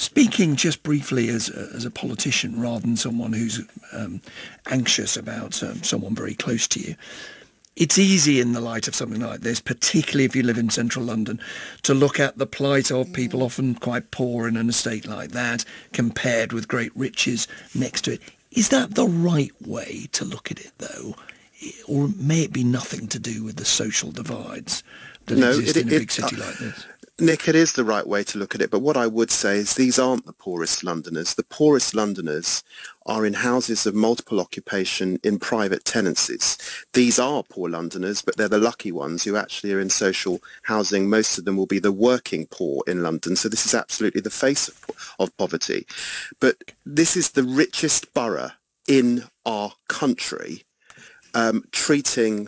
Speaking just briefly as a politician rather than someone who's anxious about someone very close to you, it's easy in the light of something like this, particularly if you live in central London, to look at the plight of people often quite poor in an estate like that compared with great riches next to it. Is that the right way to look at it, though? Or may it be nothing to do with the social divides that exist in a big city like this? Nick, it is the right way to look at it, but what I would say is these aren't the poorest Londoners. The poorest Londoners are in houses of multiple occupation in private tenancies. These are poor Londoners, but they're the lucky ones who actually are in social housing. Most of them will be the working poor in London, so this is absolutely the face of poverty. But this is the richest borough in our country, treating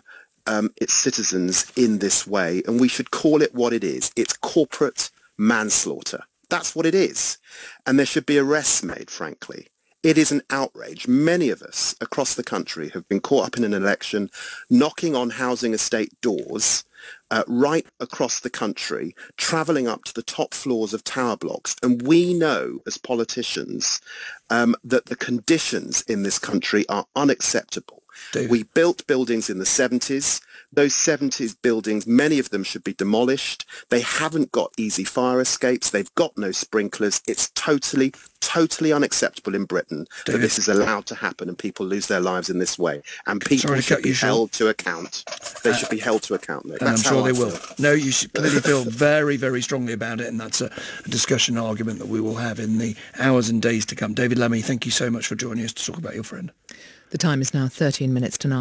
its citizens in this way, and we should call it what it is. It's corporate manslaughter. That's what it is. And there should be arrests made, frankly. It is an outrage. Many of us across the country have been caught up in an election knocking on housing estate doors right across the country, travelling up to the top floors of tower blocks. And we know as politicians that the conditions in this country are unacceptable. David. We built buildings in the 70s. Those 70s buildings, many of them should be demolished. They haven't got easy fire escapes. They've got no sprinklers. It's totally unacceptable in Britain that this is allowed to happen and people lose their lives in this way. And people should be held to account. They should be held to account. Nick. And I'm sure they will. No, you should clearly feel very, very strongly about it, and that's a discussion argument that we will have in the hours and days to come. David Lammy, thank you so much for joining us to talk about your friend. The time is now 13 minutes to 9.